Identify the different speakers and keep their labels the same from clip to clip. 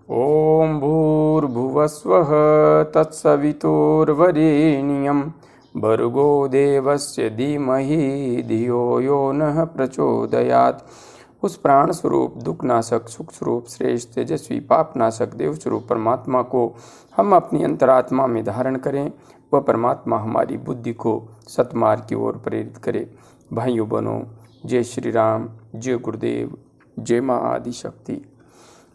Speaker 1: ॐ भूर्भुवस्वः तत्सवितुर्वरेण्यं भर्गो देवस्य धीमहि धियो यो नः प्रचोदयात्। उस प्राण स्वरूप दुखनाशक सुख स्वरूप श्रेष्ठ तेजस्वी पापनाशक देव स्वरूप परमात्मा को हम अपनी अंतरात्मा में धारण करें। वह परमात्मा हमारी बुद्धि को सतमार्ग की ओर प्रेरित करे। भाइयों बहनों, जय श्री राम, जय गुरुदेव, जय माँ आदि शक्ति।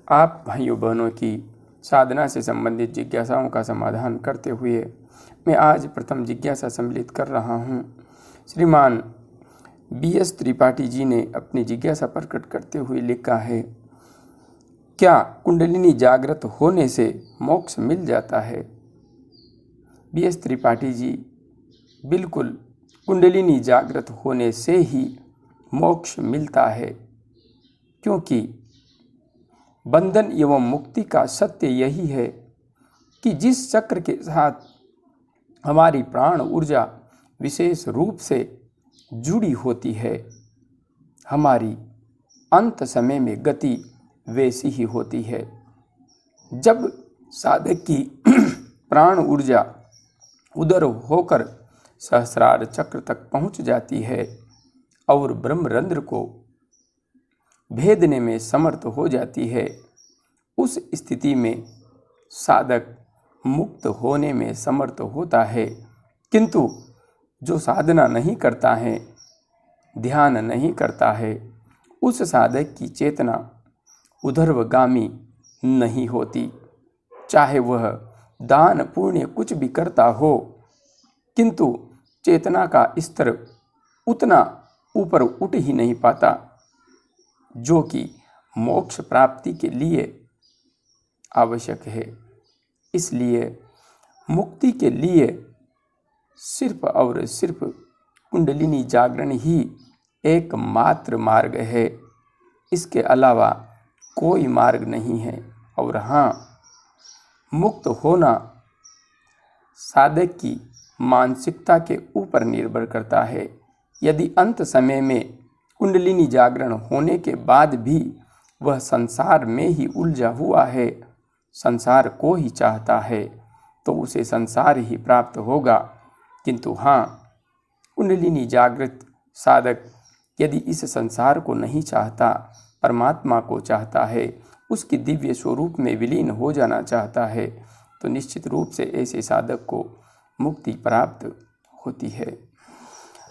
Speaker 1: आप भाइयों बहनों की साधना से संबंधित जिज्ञासाओं का समाधान करते हुए मैं आज प्रथम जिज्ञासा सम्मिलित कर रहा हूँ। श्रीमान BS त्रिपाठी जी ने अपनी जिज्ञासा प्रकट करते हुए लिखा है, क्या कुंडलिनी जागृत होने से मोक्ष मिल जाता है? BS त्रिपाठी जी, बिल्कुल कुंडलिनी जागृत होने से ही मोक्ष मिलता है, क्योंकि बंधन एवं मुक्ति का सत्य यही है कि जिस चक्र के साथ हमारी प्राण ऊर्जा विशेष रूप से जुड़ी होती है, हमारी अंत समय में गति वैसी ही होती है। जब साधक की प्राण ऊर्जा उदर होकर सहस्रार चक्र तक पहुंच जाती है और ब्रह्मरंध्र को भेदने में समर्थ हो जाती है, उस स्थिति में साधक मुक्त होने में समर्थ होता है। किंतु जो साधना नहीं करता है, ध्यान नहीं करता है, उस साधक की चेतना उधर्वगामी नहीं होती। चाहे वह दान पुण्य कुछ भी करता हो, किंतु चेतना का स्तर उतना ऊपर उठ ही नहीं पाता जो कि मोक्ष प्राप्ति के लिए आवश्यक है। इसलिए मुक्ति के लिए सिर्फ और सिर्फ कुंडलिनी जागरण ही एकमात्र मार्ग है। इसके अलावा कोई मार्ग नहीं है। और हाँ, मुक्त होना साधक की मानसिकता के ऊपर निर्भर करता है। यदि अंत समय में कुंडलिनी जागरण होने के बाद भी वह संसार में ही उलझा हुआ है, संसार को ही चाहता है, तो उसे संसार ही प्राप्त होगा। किंतु हाँ, कुंडलिनी जागृत साधक यदि इस संसार को नहीं चाहता, परमात्मा को चाहता है, उसकी दिव्य स्वरूप में विलीन हो जाना चाहता है, तो निश्चित रूप से ऐसे साधक को मुक्ति प्राप्त होती है।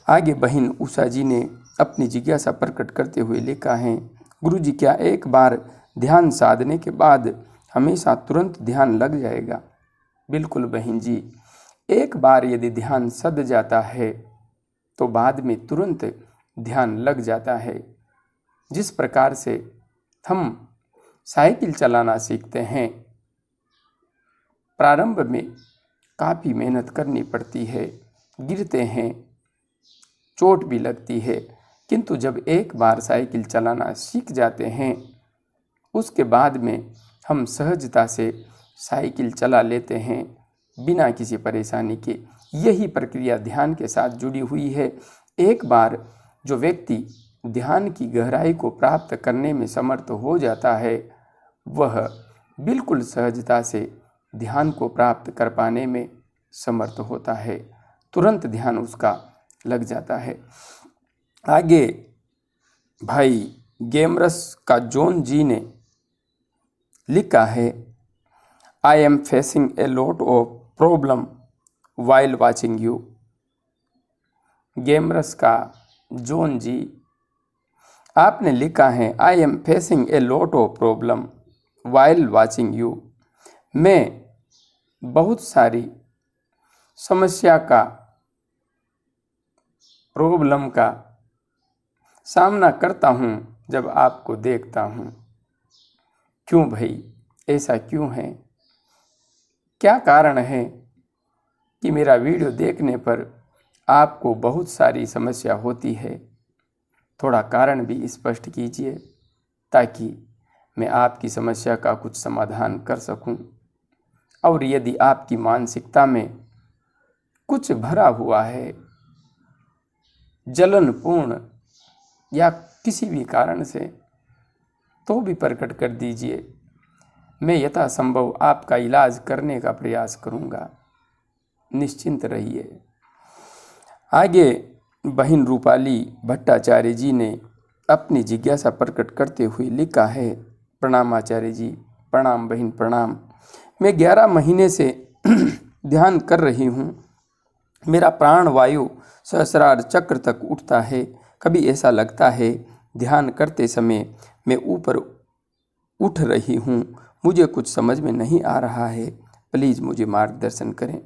Speaker 1: आगे बहन उषा जी ने अपनी जिज्ञासा प्रकट करते हुए लिखा है, गुरुजी, क्या एक बार ध्यान साधने के बाद हमेशा तुरंत ध्यान लग जाएगा? बिल्कुल बहन जी, एक बार यदि ध्यान सध जाता है तो बाद में तुरंत ध्यान लग जाता है। जिस प्रकार से हम साइकिल चलाना सीखते हैं, प्रारंभ में काफ़ी मेहनत करनी पड़ती है, गिरते हैं, चोट भी लगती है, किंतु जब एक बार साइकिल चलाना सीख जाते हैं, उसके बाद में हम सहजता से साइकिल चला लेते हैं बिना किसी परेशानी के। यही प्रक्रिया ध्यान के साथ जुड़ी हुई है। एक बार जो व्यक्ति ध्यान की गहराई को प्राप्त करने में समर्थ हो जाता है, वह बिल्कुल सहजता से ध्यान को प्राप्त कर पाने में समर्थ होता है। तुरंत ध्यान उसका लग जाता है। आगे भाई गेमरस का जॉन जी ने लिखा है, I am facing a lot of problem while watching you. Gamers का जॉन जी, आपने लिखा है, I am facing a lot of problem while watching you. मैं बहुत सारी समस्या का, प्रॉब्लम का सामना करता हूँ जब आपको देखता हूँ। क्यों भाई, ऐसा क्यों है? क्या कारण है कि मेरा वीडियो देखने पर आपको बहुत सारी समस्या होती है? थोड़ा कारण भी स्पष्ट कीजिए ताकि मैं आपकी समस्या का कुछ समाधान कर सकूं। और यदि आपकी मानसिकता में कुछ भरा हुआ है, जलनपूर्ण या किसी भी कारण से, तो भी प्रकट कर दीजिए। मैं यथासंभव आपका इलाज करने का प्रयास करूँगा, निश्चिंत रहिए। आगे बहन रूपाली भट्टाचार्य जी ने अपनी जिज्ञासा प्रकट करते हुए लिखा है, प्रणाम आचार्य जी, प्रणाम बहन प्रणाम। मैं 11 महीने से ध्यान कर रही हूँ। मेरा प्राण वायु सहस्रार चक्र तक उठता है। कभी ऐसा लगता है ध्यान करते समय मैं ऊपर उठ रही हूँ। मुझे कुछ समझ में नहीं आ रहा है, प्लीज़ मुझे मार्गदर्शन करें।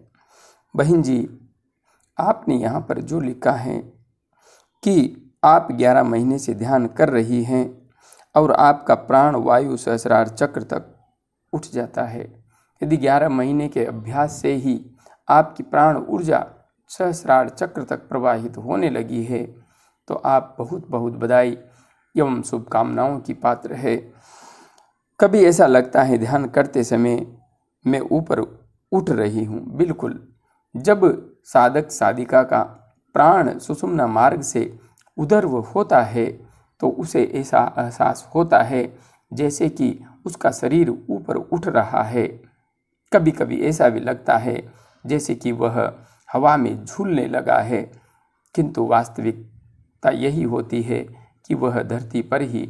Speaker 1: बहन जी, आपने यहाँ पर जो लिखा है कि आप 11 महीने से ध्यान कर रही हैं और आपका प्राण वायु सहस्रार चक्र तक उठ जाता है। यदि 11 महीने के अभ्यास से ही आपकी प्राण ऊर्जा सहस्रार चक्र तक प्रवाहित होने लगी है तो आप बहुत बहुत बधाई एवं शुभकामनाओं की पात्र है। कभी ऐसा लगता है ध्यान करते समय मैं ऊपर उठ रही हूँ। बिल्कुल, जब साधक साधिका का प्राण सुषुम्ना मार्ग से उदर्व होता है तो उसे ऐसा एहसास होता है जैसे कि उसका शरीर ऊपर उठ रहा है। कभी कभी ऐसा भी लगता है जैसे कि वह हवा में झूलने लगा है, किंतु वास्तविकता यही होती है कि वह धरती पर ही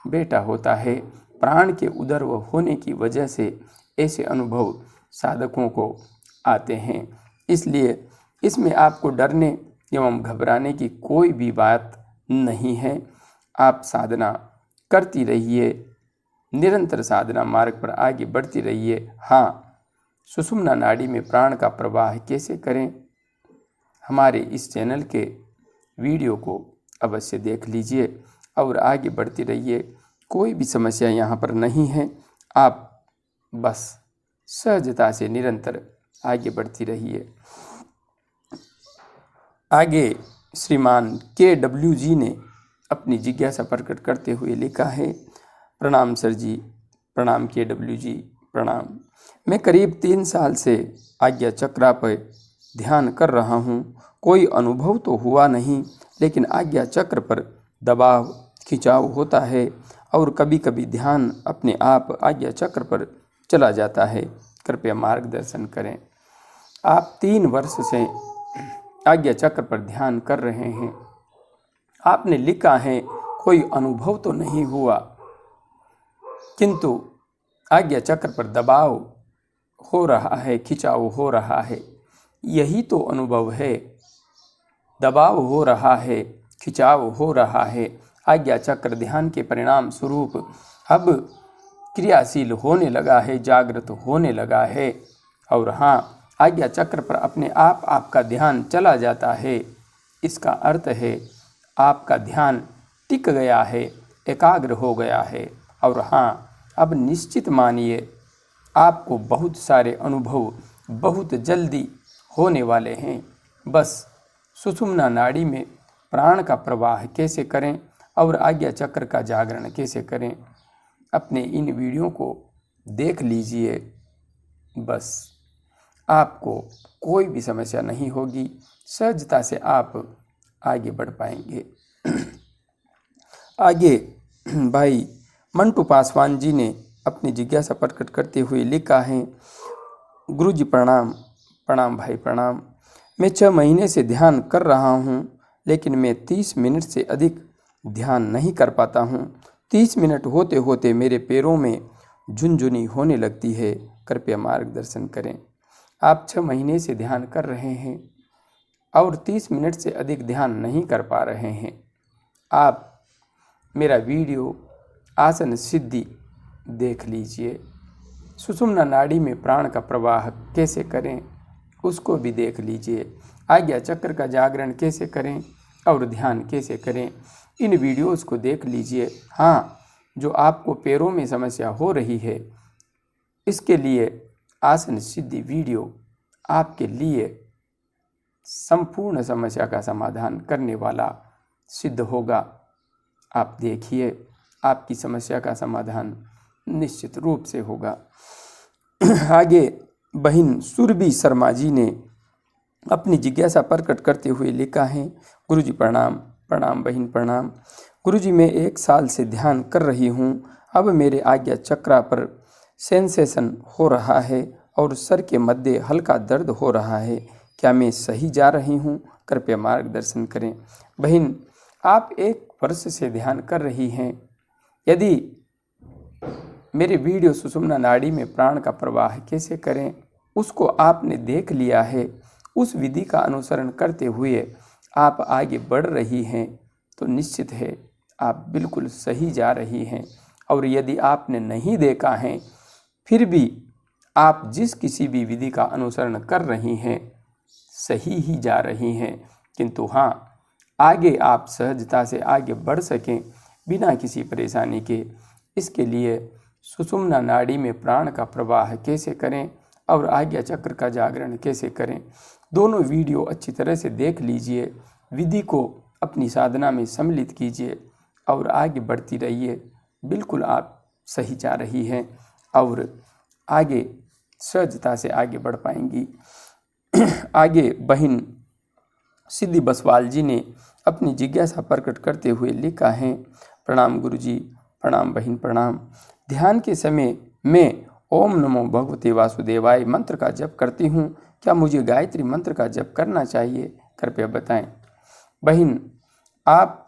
Speaker 1: बैठा होता है। प्राण के उदर्व होने की वजह से ऐसे अनुभव साधकों को आते हैं। इसलिए इसमें आपको डरने एवं घबराने की कोई भी बात नहीं है। आप साधना करती रहिए, निरंतर साधना मार्ग पर आगे बढ़ती रहिए। हाँ, सुषुम्ना नाड़ी में प्राण का प्रवाह कैसे करें, हमारे इस चैनल के वीडियो को अवश्य देख लीजिए और आगे बढ़ती रहिए। कोई भी समस्या यहाँ पर नहीं है, आप बस सहजता से निरंतर आगे बढ़ती रहिए। आगे श्रीमान KW जी ने अपनी जिज्ञासा प्रकट करते हुए लिखा है, प्रणाम सर जी, प्रणाम KW जी, प्रणाम। मैं करीब 3 साल से आज्ञा चक्रा पर ध्यान कर रहा हूँ। कोई अनुभव तो हुआ नहीं, लेकिन आज्ञा चक्र पर दबाव खिंचाव होता है और कभी कभी ध्यान अपने आप आज्ञा चक्र पर चला जाता है। कृपया मार्गदर्शन करें। आप 3 वर्ष से आज्ञा चक्र पर ध्यान कर रहे हैं। आपने लिखा है कोई अनुभव तो नहीं हुआ, किंतु आज्ञा चक्र पर दबाव हो रहा है, खिंचाव हो रहा है। यही तो अनुभव है, दबाव हो रहा है, खिंचाव हो रहा है। आज्ञा चक्र ध्यान के परिणाम स्वरूप अब क्रियाशील होने लगा है, जागृत होने लगा है। और हाँ, आज्ञा चक्र पर अपने आप आपका ध्यान चला जाता है। इसका अर्थ है आपका ध्यान टिक गया है, एकाग्र हो गया है। और हाँ, अब निश्चित मानिए आपको बहुत सारे अनुभव बहुत जल्दी होने वाले हैं। बस सुषुम्ना नाड़ी में प्राण का प्रवाह कैसे करें और आज्ञा चक्र का जागरण कैसे करें, अपने इन वीडियो को देख लीजिए। बस आपको कोई भी समस्या नहीं होगी, सहजता से आप आगे बढ़ पाएंगे। आगे भाई मंटू पासवान जी ने अपनी जिज्ञासा प्रकट करते हुए लिखा है, गुरुजी प्रणाम, प्रणाम भाई प्रणाम। मैं 6 महीने से ध्यान कर रहा हूँ, लेकिन मैं 30 मिनट से अधिक ध्यान नहीं कर पाता हूँ। 30 मिनट होते होते मेरे पैरों में झुनझुनी होने लगती है। कृपया मार्गदर्शन करें। आप 6 महीने से ध्यान कर रहे हैं और 30 मिनट से अधिक ध्यान नहीं कर पा रहे हैं। आप मेरा वीडियो आसन सिद्धि देख लीजिए। सुषुम्ना नाड़ी में प्राण का प्रवाह कैसे करें उसको भी देख लीजिए। आज्ञा चक्र का जागरण कैसे करें और ध्यान कैसे करें, इन वीडियोस को देख लीजिए। हाँ, जो आपको पैरों में समस्या हो रही है, इसके लिए आसन सिद्धि वीडियो आपके लिए संपूर्ण समस्या का समाधान करने वाला सिद्ध होगा। आप देखिए, आपकी समस्या का समाधान निश्चित रूप से होगा। आगे बहन सुरभि शर्मा जी ने अपनी जिज्ञासा प्रकट करते हुए लिखा है, गुरुजी प्रणाम, प्रणाम बहन प्रणाम। गुरुजी, मैं 1 साल से ध्यान कर रही हूँ। अब मेरे आज्ञा चक्रा पर सेंसेशन हो रहा है और सर के मध्य हल्का दर्द हो रहा है। क्या मैं सही जा रही हूँ? कृपया मार्गदर्शन करें। बहन, आप 1 वर्ष से ध्यान कर रही हैं। यदि मेरे वीडियो सुषुम्ना नाड़ी में प्राण का प्रवाह कैसे करें उसको आपने देख लिया है, उस विधि का अनुसरण करते हुए आप आगे बढ़ रही हैं, तो निश्चित है आप बिल्कुल सही जा रही हैं। और यदि आपने नहीं देखा है फिर भी आप जिस किसी भी विधि का अनुसरण कर रही हैं सही ही जा रही हैं, किंतु हाँ, आगे आप सहजता से आगे बढ़ सकें बिना किसी परेशानी के, इसके लिए सुषुम्ना नाड़ी में प्राण का प्रवाह कैसे करें और आज्ञा चक्र का जागरण कैसे करें, दोनों वीडियो अच्छी तरह से देख लीजिए। विधि को अपनी साधना में सम्मिलित कीजिए और आगे बढ़ती रहिए। बिल्कुल आप सही जा रही हैं और आगे सहजता से आगे बढ़ पाएंगी। आगे बहन सिद्धि बसवाल जी ने अपनी जिज्ञासा प्रकट करते हुए लिखा है, प्रणाम गुरुजी, प्रणाम बहन, प्रणाम। ध्यान के समय मैं ओम नमो भगवते वासुदेवाय मंत्र का जप करती हूँ। क्या मुझे गायत्री मंत्र का जप करना चाहिए? कृपया बताएं। बहन, आप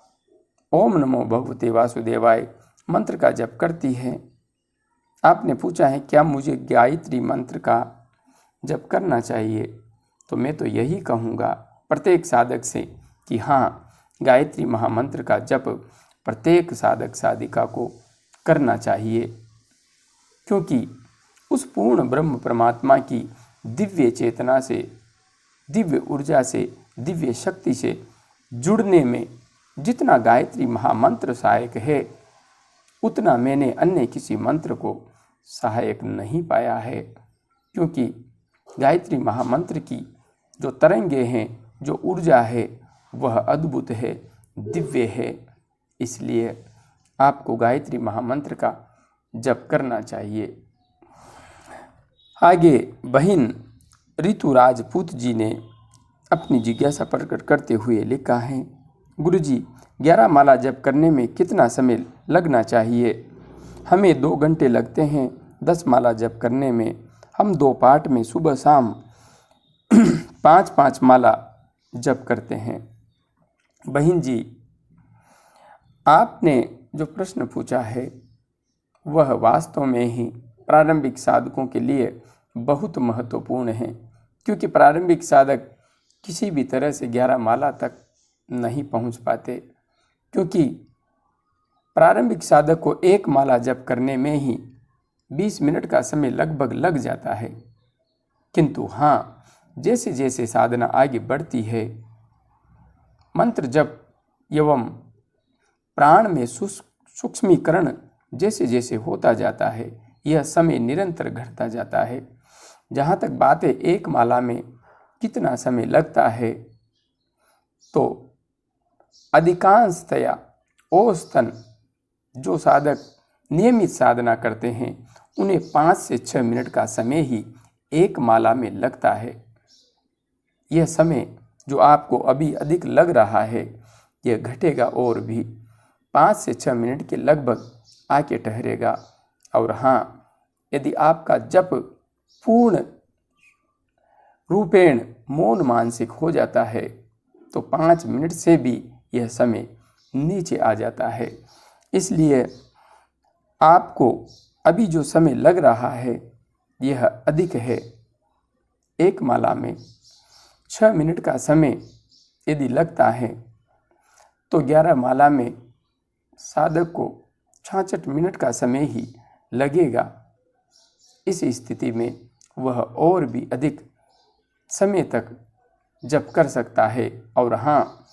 Speaker 1: ओम नमो भगवते वासुदेवाय मंत्र का जप करती हैं। आपने पूछा है क्या मुझे गायत्री मंत्र का जप करना चाहिए, तो मैं तो यही कहूँगा प्रत्येक साधक से कि हाँ, गायत्री महामंत्र का जप प्रत्येक साधक साधिका को करना चाहिए, क्योंकि उस पूर्ण ब्रह्म परमात्मा की दिव्य चेतना से, दिव्य ऊर्जा से, दिव्य शक्ति से जुड़ने में जितना गायत्री महामंत्र सहायक है उतना मैंने अन्य किसी मंत्र को सहायक नहीं पाया है। क्योंकि गायत्री महामंत्र की जो तरंगे हैं, जो ऊर्जा है, वह अद्भुत है, दिव्य है। इसलिए आपको गायत्री महामंत्र का जप करना चाहिए। आगे बहन ऋतु राजपूत जी ने अपनी जिज्ञासा प्रकट करते हुए लिखा है, गुरुजी, 11 माला जप करने में कितना समय लगना चाहिए? हमें 2 घंटे लगते हैं 10 माला जप करने में। हम 2 पार्ट में सुबह शाम 5-5 माला जप करते हैं। बहन जी, आपने जो प्रश्न पूछा है वह वास्तव में ही प्रारंभिक साधकों के लिए बहुत महत्वपूर्ण है, क्योंकि प्रारंभिक साधक किसी भी तरह से 11 माला तक नहीं पहुंच पाते, क्योंकि प्रारंभिक साधक को 1 माला जप करने में ही 20 मिनट का समय लगभग लग जाता है। किंतु हाँ, जैसे जैसे साधना आगे बढ़ती है, मंत्र जप एवं प्राण में सूक्ष्मीकरण जैसे जैसे होता जाता है, यह समय निरंतर घटता जाता है। जहाँ तक बात है 1 माला में कितना समय लगता है, तो अधिकांशतया औसतन जो साधक नियमित साधना करते हैं उन्हें 5 से 6 मिनट का समय ही 1 माला में लगता है। यह समय जो आपको अभी अधिक लग रहा है, यह घटेगा और भी 5 से 6 मिनट के लगभग आके ठहरेगा। और हाँ, यदि आपका जप पूर्ण रूपेण मौन मानसिक हो जाता है तो 5 मिनट से भी यह समय नीचे आ जाता है। इसलिए आपको अभी जो समय लग रहा है यह अधिक है। 1 माला में 6 मिनट का समय यदि लगता है तो 11 माला में साधक को 66 मिनट का समय ही लगेगा। इस स्थिति में वह और भी अधिक समय तक जप कर सकता है। और हाँ,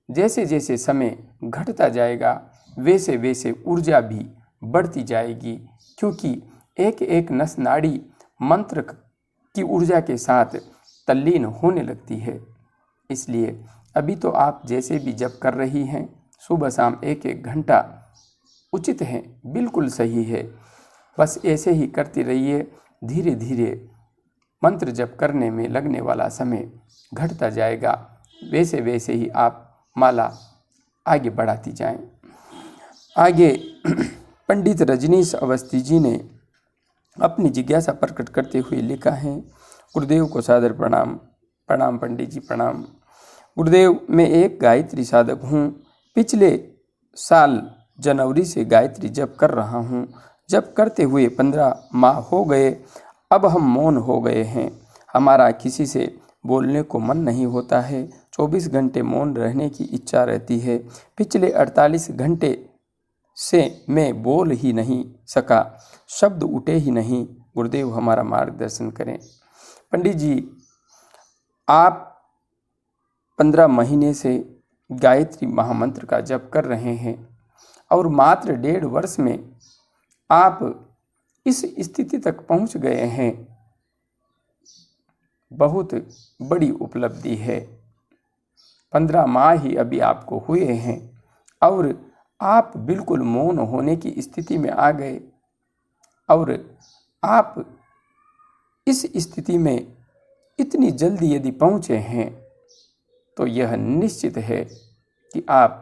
Speaker 1: जैसे जैसे समय घटता जाएगा वैसे वैसे ऊर्जा भी बढ़ती जाएगी, क्योंकि एक एक नस नाड़ी मंत्र की ऊर्जा के साथ तल्लीन होने लगती है। इसलिए अभी तो आप जैसे भी जप कर रही हैं, सुबह शाम 1-1 घंटा उचित है, बिल्कुल सही है। बस ऐसे ही करती रहिए। धीरे धीरे मंत्र जप करने में लगने वाला समय घटता जाएगा, वैसे वैसे ही आप माला आगे बढ़ाती जाएं। आगे पंडित रजनीश अवस्थी जी ने अपनी जिज्ञासा प्रकट करते हुए लिखा है। गुरुदेव को सादर प्रणाम। प्रणाम पंडित जी, प्रणाम। गुरुदेव, मैं एक गायत्री साधक हूँ। पिछले साल जनवरी से गायत्री जप कर रहा हूँ। जप करते हुए 15 माह हो गए। अब हम मौन हो गए हैं। हमारा किसी से बोलने को मन नहीं होता है। 24 घंटे मौन रहने की इच्छा रहती है। पिछले 48 घंटे से मैं बोल ही नहीं सका, शब्द उठे ही नहीं। गुरुदेव, हमारा मार्गदर्शन करें। पंडित जी, आप 15 महीने से गायत्री महामंत्र का जप कर रहे हैं और मात्र 1.5 वर्ष में आप इस स्थिति तक पहुंच गए हैं। बहुत बड़ी उपलब्धि है। 15 माह ही अभी आपको हुए हैं और आप बिल्कुल मौन होने की स्थिति में आ गए। और आप इस स्थिति में इतनी जल्दी यदि पहुँचे हैं तो यह निश्चित है कि आप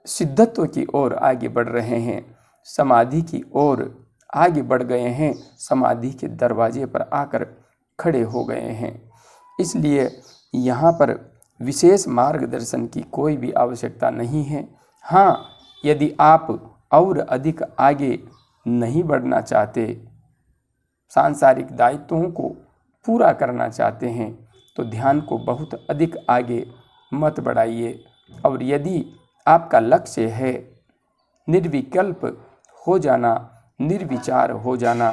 Speaker 1: सिद्धत्व की ओर आगे बढ़ रहे हैं, समाधि की ओर आगे बढ़ गए हैं, समाधि के दरवाजे पर आकर खड़े हो गए हैं। इसलिए यहाँ पर विशेष मार्गदर्शन की कोई भी आवश्यकता नहीं है। हाँ, यदि आप और अधिक आगे नहीं बढ़ना चाहते, सांसारिक दायित्वों को पूरा करना चाहते हैं, तो ध्यान को बहुत अधिक आगे मत बढ़ाइए। और यदि आपका लक्ष्य है निर्विकल्प हो जाना, निर्विचार हो जाना,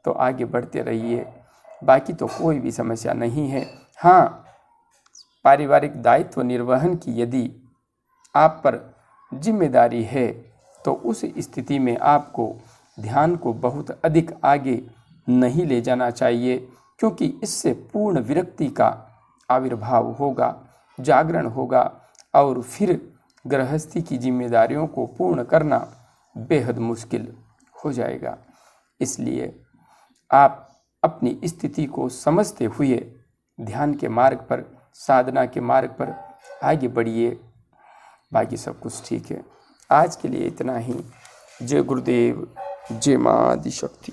Speaker 1: तो आगे बढ़ते रहिए। बाकी तो कोई भी समस्या नहीं है। हाँ, पारिवारिक दायित्व निर्वहन की यदि आप पर जिम्मेदारी है तो उस स्थिति में आपको ध्यान को बहुत अधिक आगे नहीं ले जाना चाहिए, क्योंकि इससे पूर्ण विरक्ति का आविर्भाव होगा, जागरण होगा और फिर गृहस्थी की जिम्मेदारियों को पूर्ण करना बेहद मुश्किल हो जाएगा। इसलिए आप अपनी स्थिति को समझते हुए ध्यान के मार्ग पर, साधना के मार्ग पर आगे बढ़िए। बाकी सब कुछ ठीक है। आज के लिए इतना ही। जय गुरुदेव, जय मां आदिशक्ति।